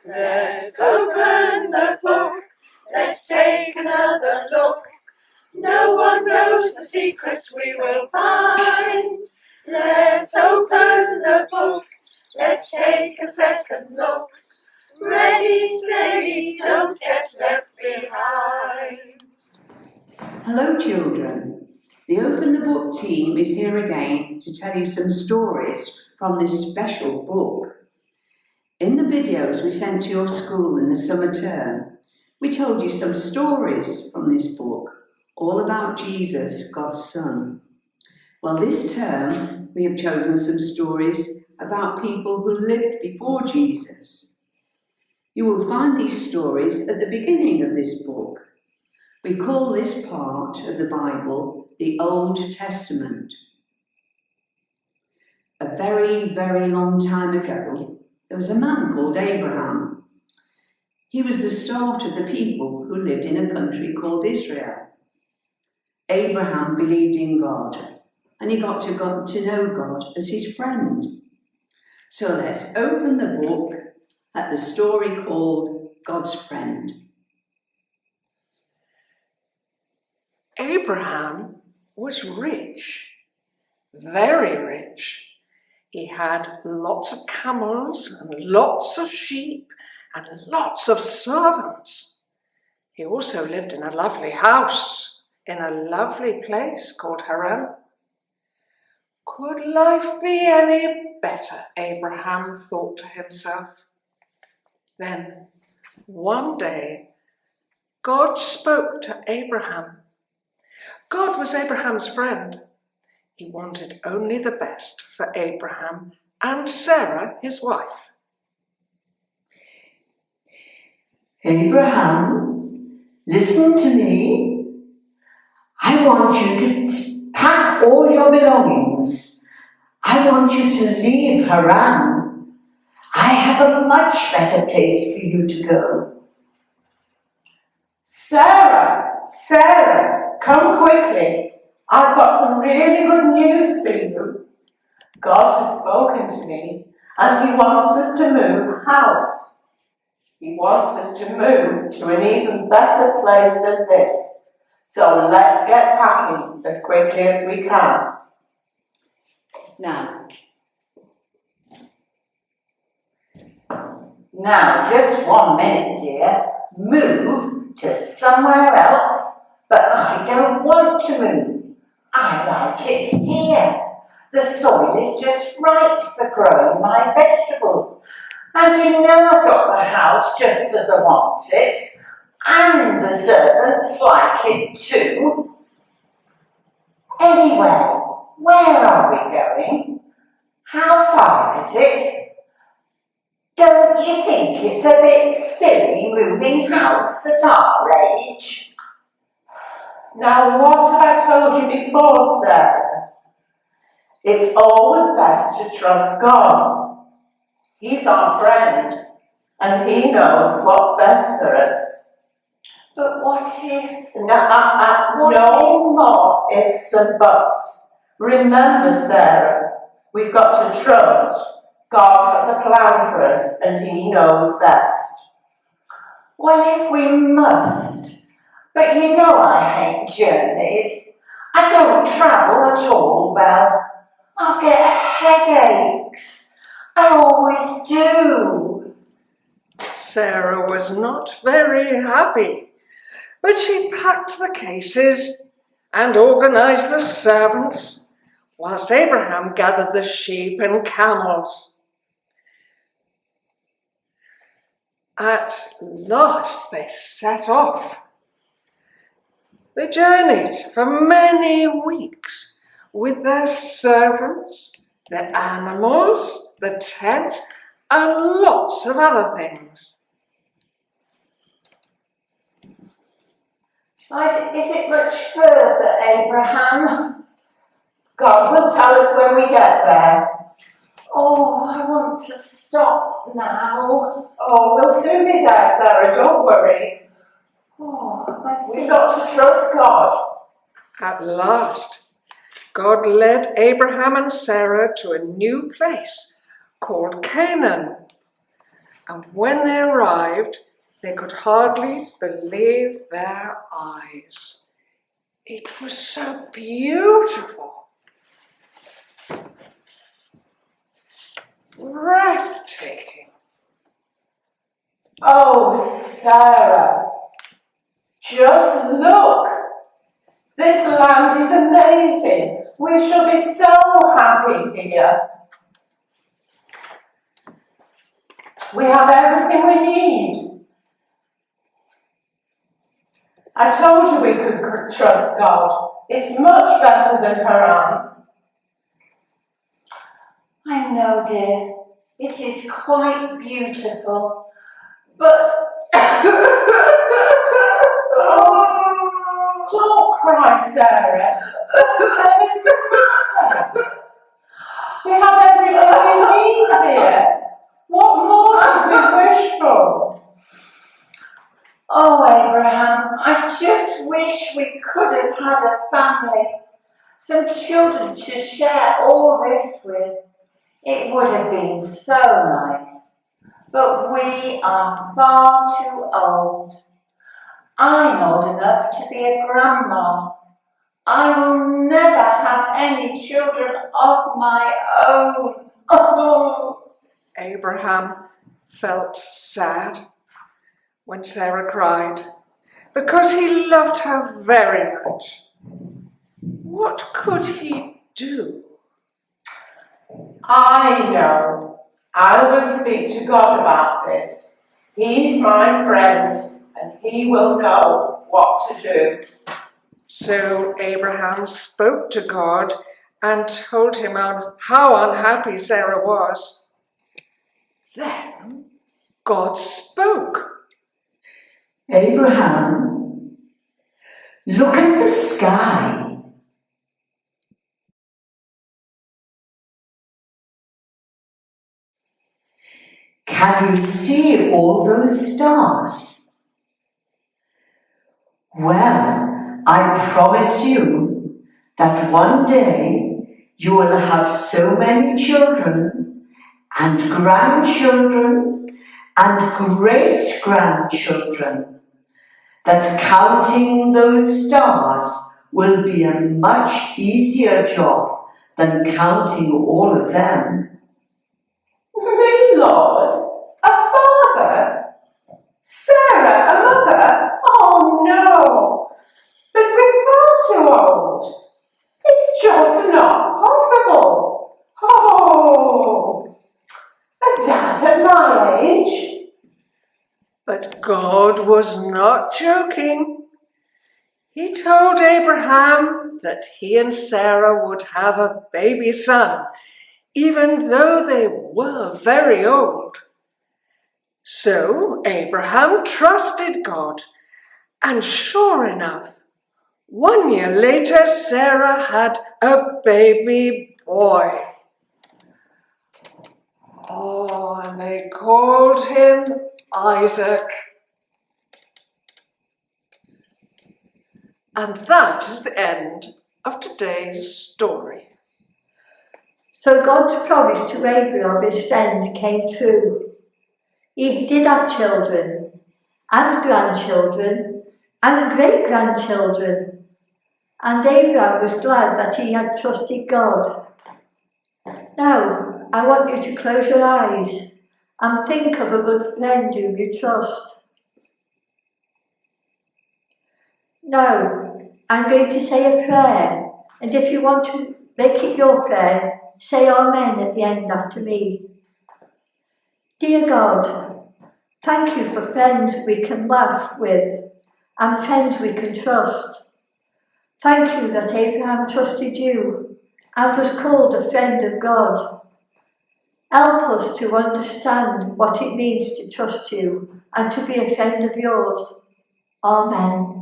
Let's open the book, let's take another look. No one knows the secrets we will find. Let's open the book, let's take a second look. Ready, steady, don't get left behind. Hello children, the Open the Book team is here again to tell you some stories from this special book. In the videos we sent to your school in the summer term, we told you some stories from this book, all about Jesus, God's Son. Well, this term we have chosen some stories about people who lived before Jesus. You will find these stories at the beginning of this book. We call this part of the Bible the Old Testament. A very, very long time ago, there was a man called Abraham. He was the start of the people who lived in a country called Israel. Abraham believed in God, and he got to know God as his friend. So let's open the book at the story called God's Friend. Abraham was rich, very rich. He had lots of camels and lots of sheep and lots of servants. He also lived in a lovely house in a lovely place called Haran. Could life be any better? Abraham thought to himself. Then, one day, God spoke to Abraham. God was Abraham's friend. He wanted only the best for Abraham and Sarah, his wife. Abraham, listen to me. I want you to pack all your belongings. I want you to leave Haran. I have a much better place for you to go. Sarah, come quickly. I've got some really good news for you. God has spoken to me, and He wants us to move house. He wants us to move to an even better place than this. So let's get packing as quickly as we can. Now, just 1 minute, dear. Move to somewhere else, but I don't want to move. I like it here. The soil is just right for growing my vegetables. And you know I've got the house just as I want it. And the servants like it too. Anyway, where are we going? How far is it? Don't you think it's a bit silly moving house at our age? Now, what have I told you before, Sarah? It's always best to trust God. He's our friend, and He knows what's best for us. But what if? No more ifs and buts. Remember, Sarah, we've got to trust. God has a plan for us, and He knows best. Well, if we must. But you know I hate journeys. I don't travel at all well. I'll get headaches. I always do. Sarah was not very happy, but she packed the cases and organised the servants, whilst Abraham gathered the sheep and camels. At last they set off. They journeyed for many weeks with their servants, their animals, the tents, and lots of other things. Is it much further, Abraham? God will tell us when we get there. Oh, I want to stop now. Oh, we'll soon be there, Sarah, don't worry. Oh, my feet. We've got to trust God. At last, God led Abraham and Sarah to a new place called Canaan. And when they arrived, they could hardly believe their eyes. It was so beautiful, breathtaking. Oh, Sarah, just look. This land is amazing. We shall be so happy here. We have everything we need. I told you we could trust God. It's much better than Haran. I know, dear, it is quite beautiful, but... Oh, don't cry, Sarah. There is the matter. We have everything we need here. What more could we wish for? Oh, Abraham, I just wish we could have had a family, some children to share all this with. It would have been so nice, but we are far too old. I'm old enough to be a grandma. I will never have any children of my own. Oh. Abraham felt sad when Sarah cried, because he loved her very much. What could he do? I know. I will speak to God about this. He's my friend, and he will know what to do. So Abraham spoke to God and told him how unhappy Sarah was. Then God spoke. Abraham, look at the sky. Can you see all those stars? Well, I promise you that one day you will have so many children and grandchildren and great-grandchildren that counting those stars will be a much easier job than counting all of them. Me, Lord? A father? Sarah, a mother? Oh, no. But we're far too old. It's just not possible. Oh, a dad at my age? But God was not joking. He told Abraham that he and Sarah would have a baby son, even though they were very old. So Abraham trusted God, and sure enough, 1 year later Sarah had a baby boy. Oh, and they called him Isaac. And that is the end of today's story. So God's promise to Abraham, his friend, came true. He did have children, and grandchildren, and great-grandchildren. And Abraham was glad that he had trusted God. Now, I want you to close your eyes and think of a good friend whom you trust. Now, I'm going to say a prayer, and if you want to make it your prayer, say Amen at the end after me. Dear God, thank you for friends we can laugh with and friends we can trust. Thank you that Abraham trusted you and was called a friend of God. Help us to understand what it means to trust you and to be a friend of yours. Amen.